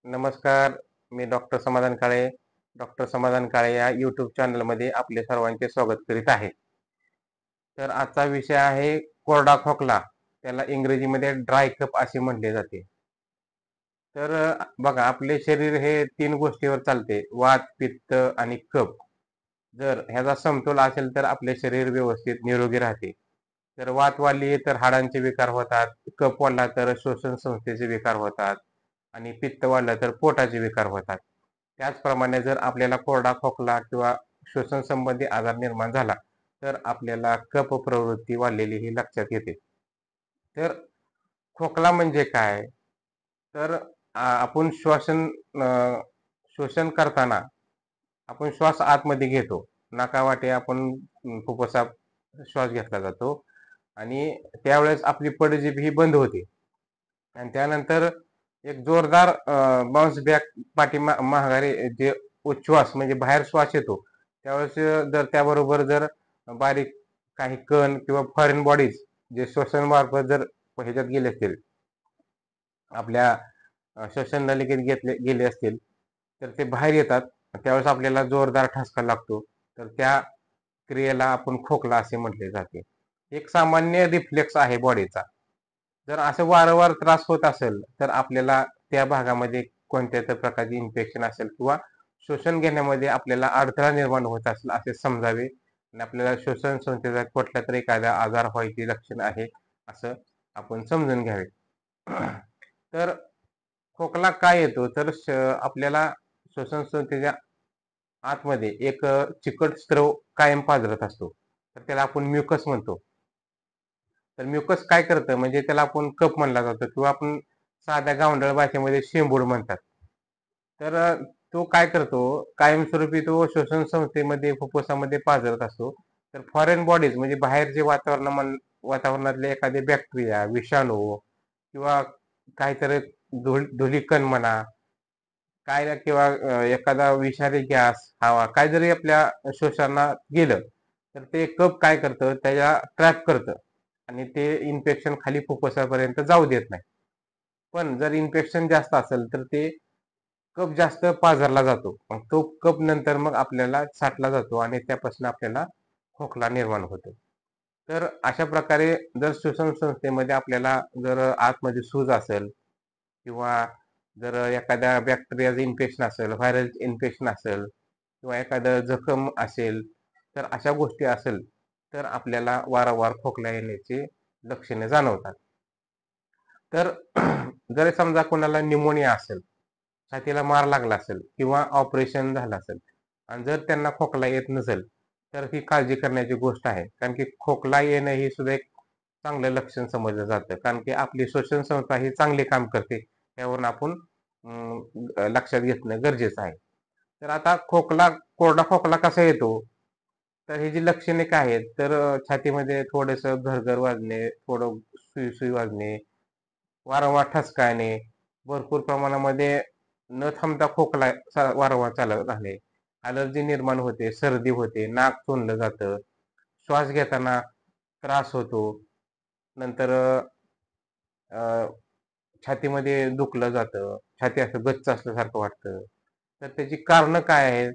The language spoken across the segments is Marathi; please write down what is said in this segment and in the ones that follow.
नमस्कार. मी डॉक्टर समाधान काळे. डॉक्टर समाधान काळे या यूट्यूब चॅनलमध्ये आपले सर्वांचे स्वागत करीत आहे. तर आजचा विषय आहे कोरडा खोकला. त्याला इंग्रजीमध्ये ड्राय कफ असे म्हटले जाते. तर बघा आपले शरीर हे 3 गोष्टीवर चालते. वात, पित्त आणि कफ. जर ह्याचा समतोल असेल तर आपले शरीर व्यवस्थित निरोगी राहते. तर वात वाढली तर हाडांचे विकार होतात. कफ वाढला तर श्वसन संस्थेचे विकार होतात. आणि पित्त वाढलं तर पोटाचे विकार होतात. त्याचप्रमाणे जर आपल्याला कोरडा खोकला किंवा श्वसन संबंधी आजार निर्माण झाला तर आपल्याला कफ प्रवृत्ती वाढलेली ही लक्षात येते. तर खोकला म्हणजे काय? तर आपण श्वसन करताना आपण श्वास आतमध्ये घेतो. नाकावाटे आपण फुफ्फुसात श्वास घेतला जातो आणि त्यावेळेस आपली पडजीभ ही बंद होते आणि त्यानंतर एक जोरदार बाउन्स बॅक माघारी जे उच्छ्वास म्हणजे बाहेर श्वास येतो त्यावेळेस जर त्याबरोबर जर बारीक काही कण किंवा फॉरेन बॉडीज जे श्वसन मार्फत जर ह्याच्यात गेले असतील आपल्या श्वसन नलिकेत गेले असतील तर ते बाहेर येतात. त्यावेळेस आपल्याला जोरदार ठसका लागतो. तर त्या क्रियेला आपण खोकला असे म्हटले जाते. एक सामान्य रिफ्लेक्स आहे बॉडीचा. जर असं वारंवार त्रास होत असेल तर आपल्याला त्या भागामध्ये कोणत्या तर प्रकारचे इन्फेक्शन असेल किंवा श्वसन घेण्यामध्ये आपल्याला अडथळा निर्माण होत असेल असे समजावे आणि आपल्याला श्वसन संस्थेचा कुठला तरी एखादा आजार व्हायची लक्षण आहे असं आपण समजून घ्यावे. तर खोकला काय येतो तर आपल्याला श्वसन संस्थेच्या आतमध्ये एक चिकट स्त्रव कायम पाझरत असतो. तर त्याला आपण म्युकस म्हणतो. तर म्युकस काय करतं म्हणजे त्याला आपण कफ म्हणला जातो किंवा आपण साध्या गावंढळ भाषेमध्ये शेंबूड म्हणतात. तर तो काय करतो कायमस्वरूपी तो श्वसन संस्थेमध्ये फुफ्फुसामध्ये पाझरत असतो. तर फॉरेन बॉडीज म्हणजे बाहेरचे वातावरणातले एखादे बॅक्टेरिया, विषाणू किंवा काहीतरी धुलीकण म्हणा काय किंवा एखादा विषारी गॅस, हवा काय जरी आपल्या श्वसनात गेलं तर ते कफ काय करतं त्याला ट्रॅप करतं आणि ते इन्फेक्शन खाली फुफ्फुसापर्यंत जाऊ देत नाही. पण जर इन्फेक्शन जास्त असेल तर ते कफ जास्त पाझरला जातो. मग तो कफ नंतर मग आपल्याला साठला जातो आणि त्यापासून आपल्याला खोकला निर्माण होतो. तर अशा प्रकारे जर श्वसन संस्थेमध्ये आपल्याला जर आतमध्ये सूज असेल किंवा जर एखाद्या बॅक्टेरियाचं इन्फेक्शन असेल, व्हायरल इन्फेक्शन असेल किंवा एखादं जखम असेल, तर अशा गोष्टी असेल तर आपल्याला वारंवार खोकला येण्याची लक्षणे जाणवतात. तर जर समजा कोणाला न्यूमोनिया असेल, छातीला मार लागला असेल किंवा ऑपरेशन झालं असेल आणि जर त्यांना खोकला येत नसेल, तर ही काळजी करण्याची गोष्ट आहे. कारण की खोकला येणं ही सुद्धा एक चांगलं लक्षण समजलं जातं. कारण की आपली श्वसन संस्था ही चांगले काम करते. यावरून आपण लक्षात घेणं गरजेचं आहे. तर आता कोरडा खोकला कसा येतो? तर ही जी लक्षणे काय आहेत? तर छातीमध्ये थोडंसं घरघर वाजणे, थोडं सुई-सुई वाजणे, वारंवार ठसका येणे, भरपूर प्रमाणामध्ये न थांबता खोकला वारंवार चालत राहणे, ॲलर्जी निर्माण होते, सर्दी होते, नाक चोंदलं जातं, श्वास घेताना त्रास होतो. नंतर छातीमध्ये दुखलं जातं, छाती असं गच्च असल्यासारखं वाटतं. तर त्याची कारणं काय आहेत?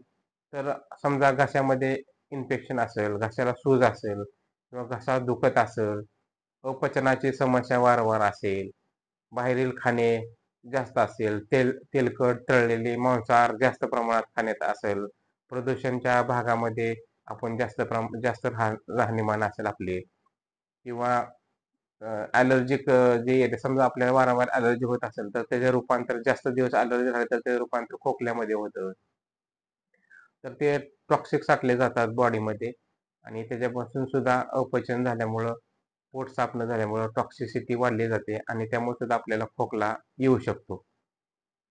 तर समजा घशामध्ये इन्फेक्शन असेल, घशाला सूज असेल किंवा घसा दुखत असेल, अपचनाची समस्या वारंवार असेल, बाहेरील खाणे जास्त असेल, तेलकट, तळलेले मांसाहार जास्त प्रमाणात खाण्यात असेल, प्रदूषणच्या भागामध्ये आपण जास्त राहणीमान असेल आपले किंवा ॲलर्जिक जे येते समजा आपल्याला वारंवार ॲलर्जी होत असेल, तर त्याचे रूपांतर जास्त दिवस ॲलर्जी झाली तर ते रूपांतर खोकल्यामध्ये होतं. तर ते टॉक्सिक साठले जातात बॉडीमध्ये आणि त्याच्यापासून सुद्धा अपचन झाल्यामुळं, पोट साफ न झाल्यामुळं टॉक्सिसिटी वाढली जाते आणि त्यामुळे सुद्धा आपल्याला खोकला येऊ शकतो.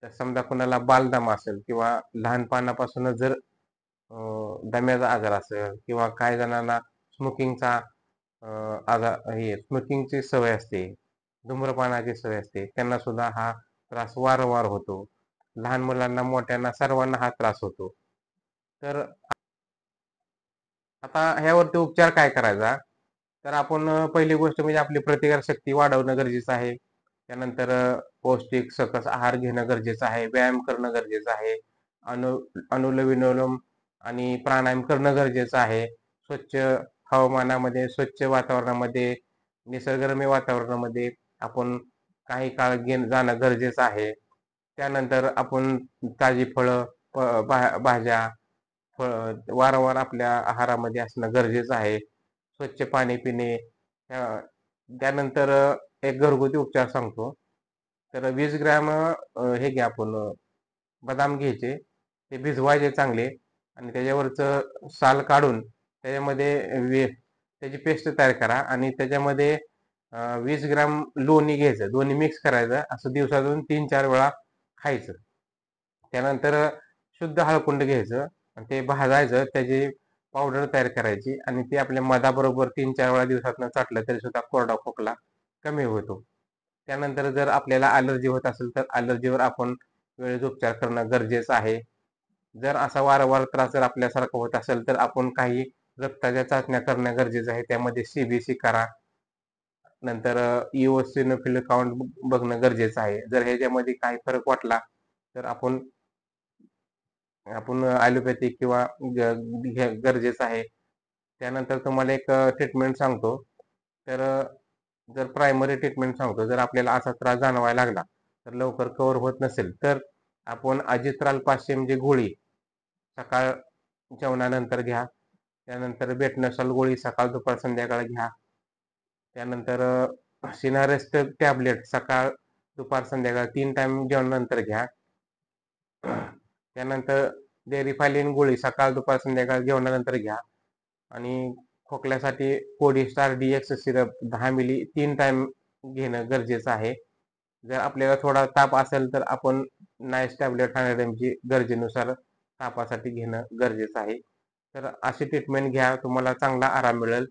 तर समजा कोणाला बालदमा असेल किंवा लहानपणापासूनच जर दम्याचा आजार असेल किंवा काही जणांना स्मोकिंगचा आजार हे स्मोकिंगची सवय असते, धूम्रपानाची सवय असते, त्यांना सुद्धा हा त्रास वारंवार होतो. लहान मुलांना, मोठ्यांना सर्वांना हा त्रास होतो. तर आता ह्यावरती उपचार काय करायचा? तर आपण पहिली गोष्ट म्हणजे आपली प्रतिकारशक्ती वाढवणं गरजेचं आहे. त्यानंतर पौष्टिक सकस आहार घेणं गरजेचं आहे. व्यायाम करणं गरजेचं आहे. अनुलोम-विलोम आणि प्राणायाम करणं गरजेचं आहे. स्वच्छ हवामानामध्ये, स्वच्छ वातावरणामध्ये, निसर्गरम्य वातावरणामध्ये आपण काही काळ जाणं गरजेचं आहे. त्यानंतर आपण ताजी फळं, भाज्या, वारंवार आपल्या आहारामध्ये असणं गरजेचं आहे. स्वच्छ पाणी पिणे. त्यानंतर एक घरगुती उपचार सांगतो. तर 20 ग्रॅम हे घ्या आपण बदाम घ्यायचे. ते भिजवायचे चांगले आणि त्याच्यावरचं साल काढून त्याच्यामध्ये त्याची पेस्ट तयार करा आणि त्याच्यामध्ये 20 ग्रॅम लोणी घ्यायचं. दोन्ही मिक्स करायचं. असं दिवसातून 3-4 वेळा खायचं. त्यानंतर शुद्ध हळकुंड घ्यायचं आणि ते भाजायचं. त्याची पावडर तयार करायची आणि ती आपल्या मधाबरोबर 3-4 वेळा दिवसातनं चाटलं तरी सुद्धा कोरडा खोकला कमी होतो. त्यानंतर जर आपल्याला ॲलर्जी होत असेल तर ॲलर्जीवर आपण वेळेत उपचार करणं गरजेचं आहे. जर असा वारंवार त्रास जर आपल्यासारखा होत असेल तर आपण काही रक्ताच्या चाचण्या करणं गरजेचं आहे. त्यामध्ये CBC करा. नंतर इओसिनोफिल काउंट बघणं गरजेचं आहे. जर ह्याच्यामध्ये काही फरक वाटला तर आपण ॲलोपॅथिक किंवा गरजेचं आहे. त्यानंतर तुम्हाला एक ट्रीटमेंट सांगतो. तर जर प्रायमरी ट्रीटमेंट सांगतो. जर आपल्याला असा त्रास जाणवायला लागला तर लवकर कव्हर होत नसेल तर आपण अजिथ्राल 500 म्हणजे गोळी सकाळ जेवणानंतर घ्या. त्यानंतर बेटनसॉल गोळी सकाळ, दुपार, संध्याकाळ घ्या. त्यानंतर सिनारेस्ट टॅबलेट सकाळ, दुपार, संध्याकाळ 3 टाईम जेवणानंतर घ्या. त्यानंतर डेरिफायलिन गोळी सकाळ, दुपार, संध्याकाळ जेवणानंतर घ्या आणि खोकल्यासाठी कोडिस्टार DX सिरप 10 मिली 3 टाईम घेणं गरजेचं आहे. जर आपल्याला थोडा ताप असेल तर आपण नाईस टॅबलेट 100 mg गरजेनुसार तापासाठी घेणं गरजेचं आहे. तर अशी ट्रीटमेंट घ्या. तुम्हाला चांगला आराम मिळेल.